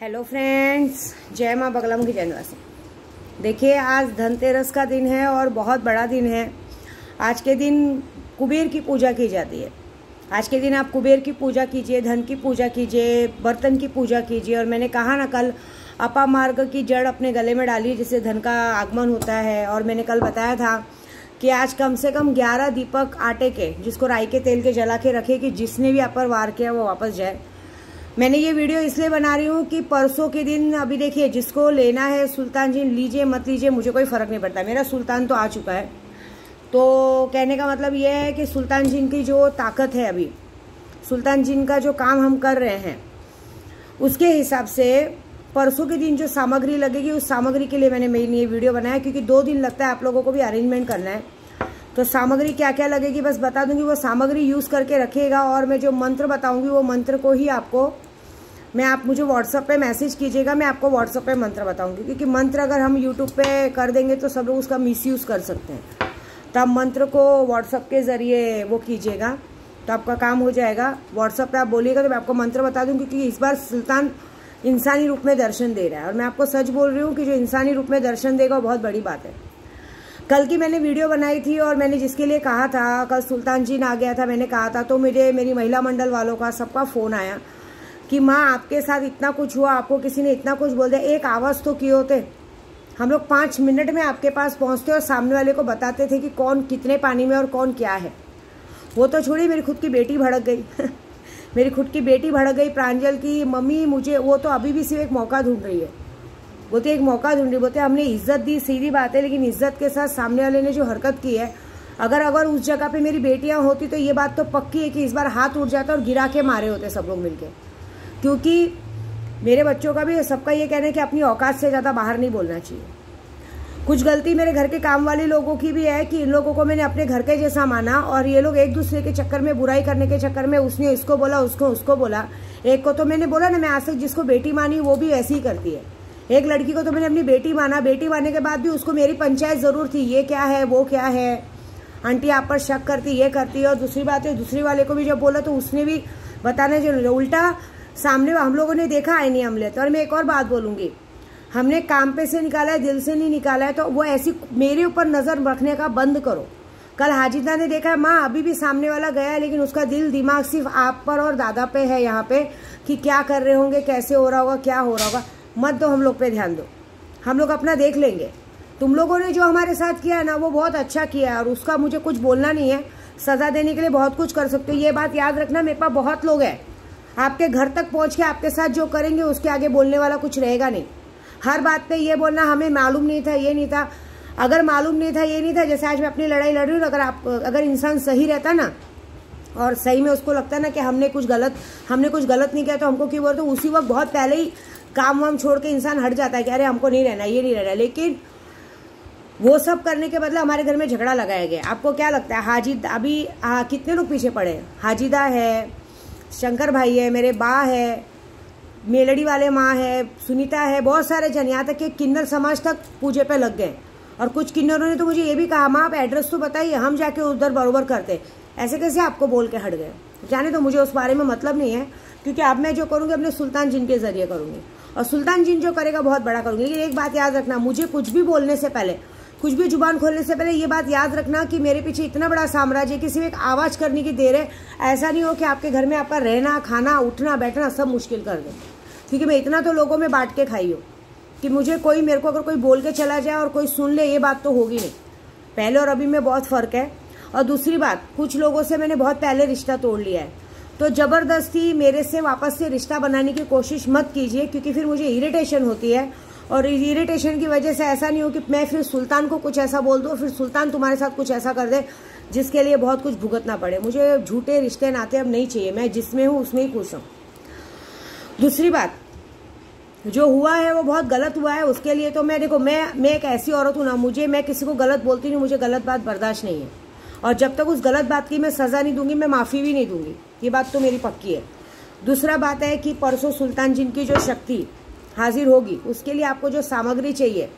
Hello friends, जय माँ बगलम की जनवासी। देखिए, आज धनतेरस का दिन है और बहुत बड़ा दिन है। आज के दिन कुबेर की पूजा की जाती है। आज के दिन आप कुबेर की पूजा कीजिए, धन की पूजा कीजिए, बर्तन की पूजा कीजिए। और मैंने कहा ना, कल अपामार्ग की जड़ अपने गले में डालिए जिससे धन का आगमन होता है। और मैंने कल बताया था कि आज कम से कम 11 दीपक आटे के, जिसको राई के तेल के जला के रखे कि जिसने भी आप पर वार किया वो वापस जाए। मैंने ये वीडियो इसलिए बना रही हूँ कि परसों के दिन, अभी देखिए, जिसको लेना है सुल्तान जिन लीजिए, मत लीजिए, मुझे कोई फ़र्क नहीं पड़ता। मेरा सुल्तान तो आ चुका है। तो कहने का मतलब ये है कि सुल्तान जिन की जो ताकत है, अभी सुल्तान जिन का जो काम हम कर रहे हैं, उसके हिसाब से परसों के दिन जो सामग्री लगेगी, उस सामग्री के लिए मैंने मेरी ये वीडियो बनाया, क्योंकि 2 दिन लगता है आप लोगों को भी अरेंजमेंट करना है। तो सामग्री क्या क्या लगेगी बस बता दूंगी, वो सामग्री यूज़ करके रखिएगा। और मैं जो मंत्र बताऊंगी वो मंत्र को ही आपको आप मुझे व्हाट्सएप पे मैसेज कीजिएगा, मैं आपको व्हाट्सएप पे मंत्र बताऊंगी। क्योंकि मंत्र अगर हम यूट्यूब पे कर देंगे तो सब लोग उसका मिसयूज़ कर सकते हैं। तो आप मंत्र को व्हाट्सएप के ज़रिए वो कीजिएगा तो आपका काम हो जाएगा। व्हाट्सएप पे आप बोलिएगा तो मैं आपको मंत्र बता दूँगी। क्योंकि इस बार सुल्तान इंसानी रूप में दर्शन दे रहा है और मैं आपको सच बोल रही हूँ कि जो इंसानी रूप में दर्शन देगा वो बहुत बड़ी बात है। कल की मैंने वीडियो बनाई थी और मैंने जिसके लिए कहा था, कल सुल्तान जिन आ गया था, मैंने कहा था, तो मुझे मेरी महिला मंडल वालों का सबका फ़ोन आया कि माँ आपके साथ इतना कुछ हुआ, आपको किसी ने इतना कुछ बोल दिया, एक आवाज़ तो किए होते। हम लोग 5 मिनट में आपके पास पहुँचते और सामने वाले को बताते थे कि कौन कितने पानी में और कौन क्या है। वो तो छोड़ी, मेरी खुद की बेटी भड़क गई मेरी खुद की बेटी भड़क गई प्रांजल की मम्मी मुझे, वो तो अभी भी सिर्फ एक मौका ढूंढ रही है। वो तो एक मौका ढूंढ रही, बोलते हमने इज्जत दी, सीधी बात है, लेकिन इज्जत के साथ सामने वाले ने जो हरकत की है, अगर उस जगह पे मेरी बेटियां होती तो ये बात तो पक्की है कि इस बार हाथ उठ जाता और गिरा के मारे होते सब लोग मिलके। क्योंकि मेरे बच्चों का भी सबका ये कहना है कि अपनी औकात से ज़्यादा बाहर नहीं बोलना चाहिए। कुछ गलती मेरे घर के काम वाले लोगों की भी है कि इन लोगों को मैंने अपने घर के जैसा माना और ये लोग एक दूसरे के चक्कर में, बुराई करने के चक्कर में, उसने इसको बोला, उसको बोला। एक को तो मैंने बोला ना, मैं आज तक जिसको बेटी मानी वो भी ऐसी ही करती है। एक लड़की को तो मैंने अपनी बेटी माना, बेटी मानने के बाद भी उसको मेरी पंचायत जरूर थी, ये क्या है, वो क्या है, आंटी आप पर शक करती, ये करती है। और दूसरी बात है, दूसरी वाले को भी जब बोला तो उसने भी बताने जरूर, उल्टा सामने हम लोगों ने देखा है नहीं हमले। तो और मैं एक और बात बोलूंगी, हमने काम पे से निकाला है, दिल से नहीं निकाला है। तो वो ऐसी मेरे ऊपर नजर रखने का बंद करो। कल हाजिदा ने देखा है, माँ अभी भी सामने वाला गया है, लेकिन उसका दिल दिमाग सिर्फ आप पर और दादा पे है, यहाँ पे कि क्या कर रहे होंगे, कैसे हो रहा होगा, क्या हो रहा होगा। मत दो, हम लोग पे ध्यान दो, हम लोग अपना देख लेंगे। तुम लोगों ने जो हमारे साथ किया है ना, वो बहुत अच्छा किया है और उसका मुझे कुछ बोलना नहीं है। सजा देने के लिए बहुत कुछ कर सकते हो, ये बात याद रखना। मेरे पास बहुत लोग हैं, आपके घर तक पहुंच के आपके साथ जो करेंगे उसके आगे बोलने वाला कुछ रहेगा नहीं। हर बात पे ये बोलना हमें मालूम नहीं था, ये नहीं था। अगर मालूम नहीं था, ये नहीं था, जैसे आज मैं अपनी लड़ाई लड़ रही हूँ, अगर इंसान सही रहता ना और सही में उसको लगता है ना कि हमने कुछ गलत नहीं किया, तो हमको क्यों बोलते, उसी वक्त बहुत पहले ही काम वाम छोड़ के इंसान हट जाता है कि अरे हमको नहीं रहना, ये नहीं रहना। लेकिन वो सब करने के बदले हमारे घर में झगड़ा लगाया गया। आपको क्या लगता है, हाजिद अभी कितने लोग पीछे पड़े हैं? हाजिदा है, शंकर भाई है, मेरे बा है, मेलड़ी वाले माँ है, सुनीता है, बहुत सारे जन, यहाँ तक कि किन्नर समाज तक पूजे पे लग गए। और कुछ किन्नरों ने तो मुझे ये भी कहा, माँ आप एड्रेस तो बताइए, हम जाके उधर बरोबर करते। ऐसे कैसे आपको बोल के हट गए? जाने तो मुझे उस बारे में मतलब नहीं है, क्योंकि अब मैं जो करूँगी अपने सुल्तान जिन के जरिए करूँगी और सुल्तान जिन जो करेगा बहुत बड़ा करूँगी। लेकिन एक बात याद रखना, मुझे कुछ भी बोलने से पहले, कुछ भी जुबान खोलने से पहले ये बात याद रखना कि मेरे पीछे इतना बड़ा साम्राज्य है कि सिर्फ एक आवाज़ करने की देर है। ऐसा नहीं हो कि आपके घर में आपका रहना, खाना, उठना, बैठना सब मुश्किल कर दे। क्योंकि मैं इतना तो लोगों में बांट के खाई हूँ कि मेरे को अगर कोई बोल के चला जाए और कोई सुन ले, ये बात तो होगी नहीं। पहले और अभी में बहुत फ़र्क है। और दूसरी बात, कुछ लोगों से मैंने बहुत पहले रिश्ता तोड़ लिया है, तो ज़बरदस्ती मेरे से वापस से रिश्ता बनाने की कोशिश मत कीजिए, क्योंकि फिर मुझे इरिटेशन होती है। और इरिटेशन की वजह से ऐसा नहीं हो कि मैं फिर सुल्तान को कुछ ऐसा बोल दूँ, फिर सुल्तान तुम्हारे साथ कुछ ऐसा कर दे जिसके लिए बहुत कुछ भुगतना पड़े। मुझे झूठे रिश्ते नाते अब नहीं चाहिए, मैं जिसमें हूँ उसमें ही खुश हूँ। दूसरी बात, जो हुआ है वो बहुत गलत हुआ है, उसके लिए तो मैं देखो, मैं एक ऐसी औरत हूँ ना, मैं किसी को गलत बोलती नहीं, मुझे गलत बात बर्दाश्त नहीं है। और जब तक उस गलत बात की मैं सज़ा नहीं दूंगी, मैं माफ़ी भी नहीं दूंगी, ये बात तो मेरी पक्की है। दूसरा बात है कि परसों सुल्तान जिन की जो शक्ति हाजिर होगी, उसके लिए आपको जो सामग्री चाहिए,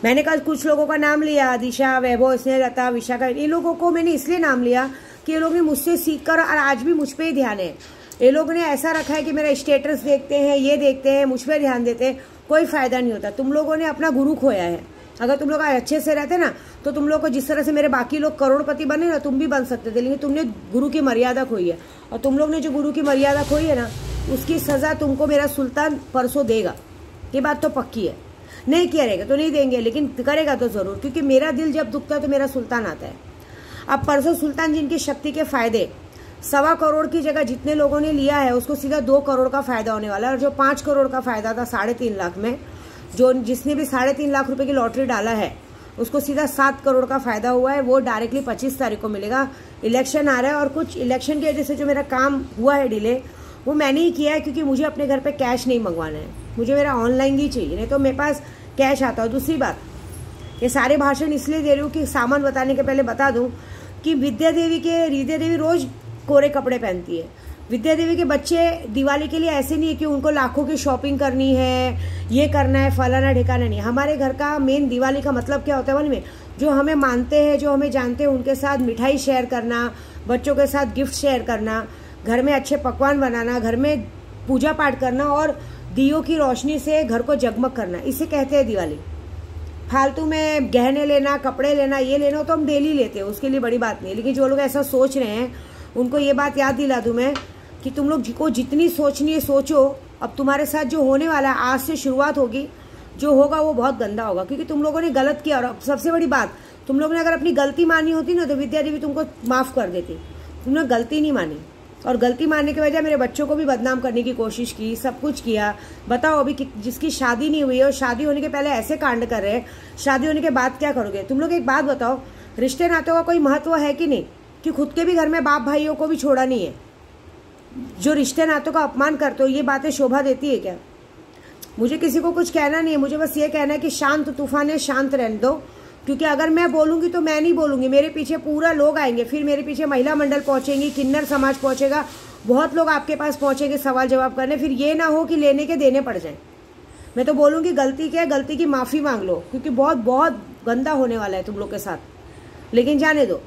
मैंने कल कुछ लोगों का नाम लिया, दिशा, वैभव, स्नेहलता, विशाखा, इन लोगों को मैंने इसलिए नाम लिया कि ये लोग ने मुझसे सीख कर, और आज भी मुझ पर ही ध्यान है। ये लोग ने ऐसा रखा है कि मेरा स्टेटस देखते हैं, ये देखते हैं, मुझ पर ध्यान देते हैं, कोई फायदा नहीं होता। तुम लोगों ने अपना गुरु खोया है। अगर तुम लोग अच्छे से रहते ना तो तुम लोग को जिस तरह से मेरे बाकी लोग करोड़पति बने ना, तुम भी बन सकते थे, लेकिन तुमने गुरु की मर्यादा खोई है। और तुम लोग ने जो गुरु की मर्यादा खोई है ना, उसकी सजा तुमको मेरा सुल्तान परसों देगा। ये बात तो पक्की है। नहीं किया रहेगा तो नहीं देंगे, लेकिन करेगा तो जरूर, क्योंकि मेरा दिल जब दुखता है तो मेरा सुल्तान आता है। अब परसों सुल्तान जिनकी शक्ति के फायदे 1.25 करोड़ की जगह जितने लोगों ने लिया है उसको सीधा 2 करोड़ का फायदा होने वाला है। और जो 5 करोड़ का फायदा था 3.5 लाख में, जो जिसने भी 3.5 लाख रुपए की लॉटरी डाला है उसको सीधा 7 करोड़ का फायदा हुआ है। वो डायरेक्टली 25 तारीख को मिलेगा। इलेक्शन आ रहा है और कुछ इलेक्शन की वजह से जो मेरा काम हुआ है डिले, वो मैंने ही किया है, क्योंकि मुझे अपने घर पे कैश नहीं मंगवाना है, मुझे मेरा ऑनलाइन ही चाहिए, नहीं तो मेरे पास कैश आता है। दूसरी बात, ये सारे भाषण इसलिए दे रही हूँ कि सामान बताने के पहले बता दूँ कि विद्या देवी रोज कोरे कपड़े पहनती है। विद्या देवी के बच्चे दिवाली के लिए ऐसे नहीं है कि उनको लाखों की शॉपिंग करनी है, ये करना है, फलाना ठिकाना नहीं। हमारे घर का मेन दिवाली का मतलब क्या होता है मालूम है? जो हमें मानते हैं, जो हमें जानते हैं, उनके साथ मिठाई शेयर करना, बच्चों के साथ गिफ्ट शेयर करना, घर में अच्छे पकवान बनाना, घर में पूजा पाठ करना और दियों की रोशनी से घर को जगमग करना, इसे कहते हैं दिवाली। फालतू में गहने लेना, कपड़े लेना, ये लेना तो हम डेली लेते हैं, उसके लिए बड़ी बात नहीं। लेकिन जो लोग ऐसा सोच रहे हैं उनको ये बात याद दिला दूं मैं कि तुम लोग को जितनी सोचनी है सोचो। अब तुम्हारे साथ जो होने वाला है, आज से शुरुआत होगी, जो होगा वो बहुत गंदा होगा, क्योंकि तुम लोगों ने गलत किया। और सबसे बड़ी बात, तुम लोगों ने अगर अपनी गलती मानी होती ना तो विद्या देवी तुमको माफ कर देती। तुमने गलती नहीं मानी, और गलती मानने के वजह मेरे बच्चों को भी बदनाम करने की कोशिश की, सब कुछ किया। बताओ अभी जिसकी शादी नहीं हुई है और शादी होने के पहले ऐसे कांड कर रहे हैं, शादी होने के बाद क्या करोगे? तुम लोग एक बात बताओ, रिश्ते नातों का कोई महत्व है कि नहीं? कि खुद के भी घर में बाप भाइयों को भी छोड़ा नहीं है। जो रिश्ते नातों का अपमान करते हो, ये बातें शोभा देती है क्या? मुझे किसी को कुछ कहना नहीं है, मुझे बस ये कहना है कि शांत तूफान है, शांत रहने दो। क्योंकि अगर मैं बोलूंगी तो मैं नहीं बोलूंगी, मेरे पीछे पूरा लोग आएंगे, फिर मेरे पीछे महिला मंडल पहुंचेंगी, किन्नर समाज पहुंचेगा, बहुत लोग आपके पास पहुंचेंगे सवाल जवाब करने। फिर ये ना हो कि लेने के देने पड़ जाए। मैं तो बोलूंगी गलती क्या है, गलती की माफी मांग लो, क्योंकि बहुत बहुत गंदा होने वाला है तुम लोग के साथ। लेकिन जाने दो,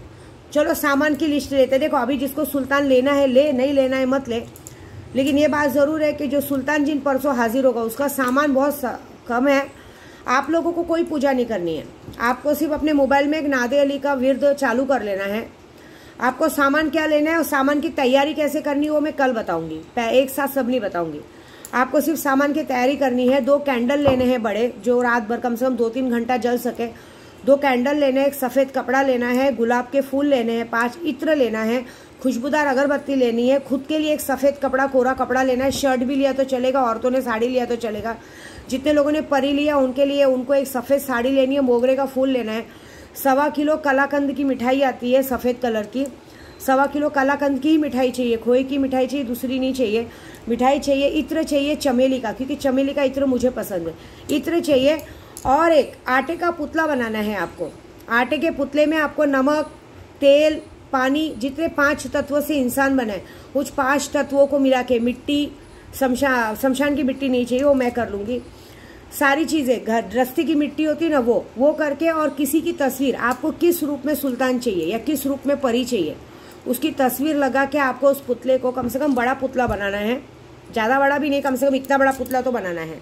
चलो सामान की लिस्ट लेते। देखो अभी जिसको सुल्तान लेना है ले, नहीं लेना है मत ले। लेकिन ये बात जरूर है कि जो सुल्तान जिन परसों हाजिर होगा उसका सामान बहुत कम है। आप लोगों को कोई पूजा नहीं करनी है, आपको सिर्फ अपने मोबाइल में एक नादे अली का विर्द चालू कर लेना है। आपको सामान क्या लेना है और सामान की तैयारी कैसे करनी है वो मैं कल बताऊंगी, एक साथ सब नहीं बताऊंगी। आपको सिर्फ सामान की तैयारी करनी है। 2 कैंडल लेने हैं बड़े, जो रात भर कम से कम 2-3 घंटा जल सके। 2 कैंडल लेने हैं, एक सफ़ेद कपड़ा लेना है, गुलाब के फूल लेने हैं, 5 इत्र लेना है, खुशबूदार अगरबत्ती लेनी है। खुद के लिए एक सफ़ेद कपड़ा, कोरा कपड़ा लेना है। शर्ट भी लिया तो चलेगा, औरतों ने साड़ी लिया तो चलेगा। जितने लोगों ने परी लिया उनके लिए उनको एक सफ़ेद साड़ी लेनी है, मोगरे का फूल लेना है। 1.25 किलो कलाकंद की मिठाई आती है सफ़ेद कलर की, 1.25 किलो कलाकंद की ही मिठाई चाहिए, खोए की मिठाई चाहिए, दूसरी नहीं चाहिए। मिठाई चाहिए, इत्र चाहिए चमेली का, क्योंकि चमेली का इत्र मुझे पसंद है, इत्र चाहिए। और एक आटे का पुतला बनाना है आपको। आटे के पुतले में आपको नमक, तेल, पानी, जितने 5 तत्वों से इंसान बने उस 5 तत्वों को मिला के, मिट्टी, शमशान की मिट्टी नहीं चाहिए, वो मैं कर लूँगी। सारी चीज़ें, घर रस्ते की मिट्टी होती है ना, वो करके, और किसी की तस्वीर, आपको किस रूप में सुल्तान चाहिए या किस रूप में परी चाहिए, उसकी तस्वीर लगा के आपको उस पुतले को, कम से कम बड़ा पुतला बनाना है, ज़्यादा बड़ा भी नहीं, कम से कम इतना बड़ा पुतला तो बनाना है।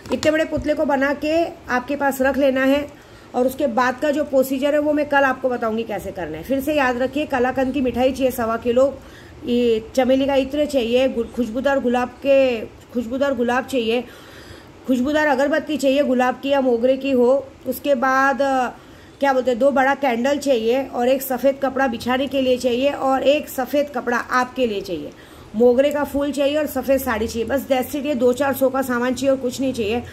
इतने बड़े पुतले को बना के आपके पास रख लेना है। और उसके बाद का जो प्रोसीजर है वो मैं कल आपको बताऊंगी कैसे करना है। फिर से याद रखिए, कलाकंद की मिठाई चाहिए 1.25 किलो, ये चमेली का इत्र चाहिए, खुशबूदार गुलाब चाहिए, खुशबूदार अगरबत्ती चाहिए, गुलाब की या मोगरे की हो। उसके बाद क्या बोलते हैं, 2 बड़ा कैंडल चाहिए, और एक सफ़ेद कपड़ा बिछाने के लिए चाहिए, और एक सफ़ेद कपड़ा आपके लिए चाहिए, मोगरे का फूल चाहिए, और सफ़ेद साड़ी चाहिए। बस दैट्स इट। ये 200-400 का सामान चाहिए और कुछ नहीं चाहिए।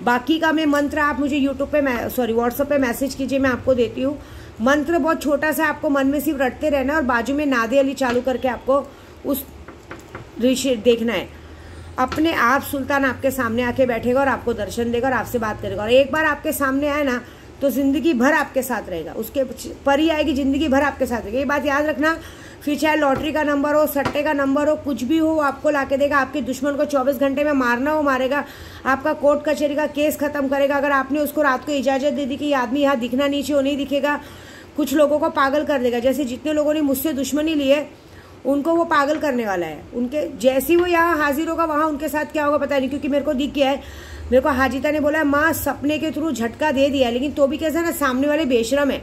बाकी का मैं मंत्र आप मुझे यूट्यूब पे व्हाट्सएप पे मैसेज कीजिए, मैं आपको देती हूँ। मंत्र बहुत छोटा सा, आपको मन में सिर्फ रटते रहना है, और बाजू में नादे अली चालू करके आपको उस ऋषि देखना है। अपने आप सुल्तान आपके सामने आके बैठेगा और आपको दर्शन देगा और आपसे बात करेगा। और एक बार आपके सामने आए ना तो जिंदगी भर आपके साथ रहेगा, उसके परी आएगी, जिंदगी भर आपके साथ रहेगी। ये बात याद रखना। फिर चाहे लॉटरी का नंबर हो, सट्टे का नंबर हो, कुछ भी हो, आपको लाके देगा। आपके दुश्मन को 24 घंटे में मारना हो मारेगा, आपका कोर्ट कचहरी का केस खत्म करेगा। अगर आपने उसको रात को इजाजत दे दी कि ये आदमी यहाँ दिखना नहीं चाहिए, वो नहीं दिखेगा, कुछ लोगों को पागल कर देगा। जैसे जितने लोगों ने मुझसे दुश्मनी ली है उनको वो पागल करने वाला है। उनके जैसी वो यहाँ हाजिर होगा वहाँ उनके साथ क्या होगा पता नहीं, क्योंकि मेरे को दिख गया है। मेरे को हाजिता ने बोला है माँ सपने के थ्रू झटका दे दिया, लेकिन तो भी कैसा ना सामने वाले बेशरम है।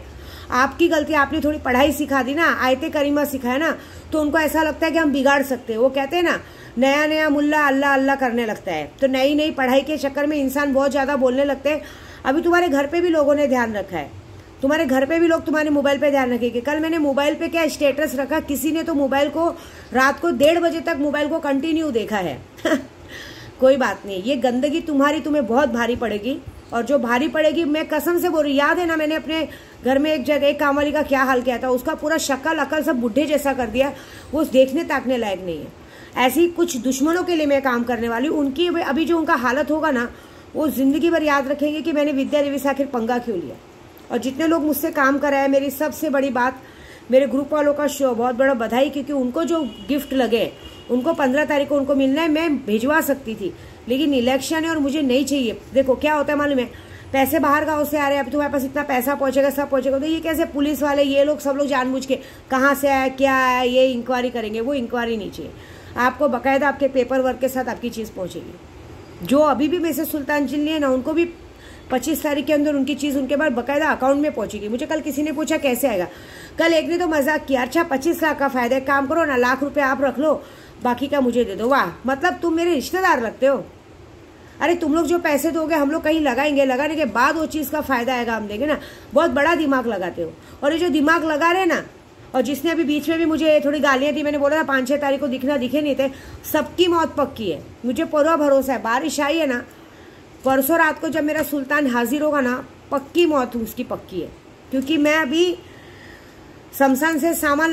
आपकी गलती, आपने थोड़ी पढ़ाई सिखा दी ना, आयते करीमा सिखाया ना, तो उनको ऐसा लगता है कि हम बिगाड़ सकते हैं। वो कहते हैं ना नया नया मुल्ला अल्लाह अल्लाह करने लगता है, तो नई नई पढ़ाई के चक्कर में इंसान बहुत ज़्यादा बोलने लगते हैं। अभी तुम्हारे घर पे भी लोगों ने ध्यान रखा है, तुम्हारे घर पे भी लोग तुम्हारे मोबाइल पे ध्यान रखेंगे। कल मैंने मोबाइल पे क्या स्टेटस रखा, किसी ने तो मोबाइल को रात को 1:30 बजे तक मोबाइल को कंटिन्यू देखा है। कोई बात नहीं, ये गंदगी तुम्हें बहुत भारी पड़ेगी, और जो भारी पड़ेगी मैं कसम से बोल रही। याद है ना मैंने अपने घर में एक जगह एक काम वाली का क्या हाल किया था, उसका पूरा शक्ल अकल सब बुढ़े जैसा कर दिया, वो देखने ताकने लायक नहीं है। ऐसे ही कुछ दुश्मनों के लिए मैं काम करने वाली हूँ, उनकी अभी जो उनका हालत होगा ना, वो जिंदगी भर याद रखेंगे कि मैंने विद्या देवी से आखिर पंगा क्यों लिया। और जितने लोग मुझसे काम कराए, मेरी सबसे बड़ी बात, मेरे ग्रुप वालों का बहुत बड़ा बधाई, क्योंकि उनको जो गिफ्ट लगे उनको 15 तारीख को उनको मिलना है। मैं भिजवा सकती थी, लेकिन इलेक्शन है और मुझे नहीं चाहिए। देखो क्या होता है मालूम है, पैसे बाहर गाँव से आ रहे हैं, अब तुम्हारे पास इतना पैसा पहुंचेगा, सब पहुंचेगा, तो ये कैसे पुलिस वाले ये लोग सब लोग जानबूझ के कहाँ से आया क्या आया ये इंक्वायरी करेंगे। वो इंक्वायरी नहीं चाहिए, आपको बाकायदा आपके पेपर वर्क के साथ आपकी चीज़ पहुंचेगी। जो अभी भी मेरे से सुल्तान चिल्ली है ना, उनको भी 25 तारीख के अंदर उनकी चीज़ उनके बाद बाकायदा अकाउंट में पहुंचेगी। मुझे कल किसी ने पूछा कैसे आएगा, कल एक ने तो मजाक किया, अच्छा 25 लाख का फायदा, एक काम करो ना, लाख रुपए आप रख लो, बाकी का मुझे दे दो। वाह, मतलब तुम मेरे रिश्तेदार लगते हो। अरे तुम लोग जो पैसे दोगे हम लोग कहीं लगाएंगे, लगाने के बाद वो चीज़ का फायदा आएगा, हम देंगे ना। बहुत बड़ा दिमाग लगाते हो, और ये जो दिमाग लगा रहे ना, और जिसने अभी बीच में भी मुझे थोड़ी गालियाँ दी, मैंने बोला था 5-6 तारीख को दिखे नहीं थे, सबकी मौत पक्की है। मुझे पूरा भरोसा है, बारिश आई है ना, परसों रात को जब मेरा सुल्तान हाजिर होगा ना, पक्की मौत उसकी पक्की है, क्योंकि मैं अभी शमशान से सामान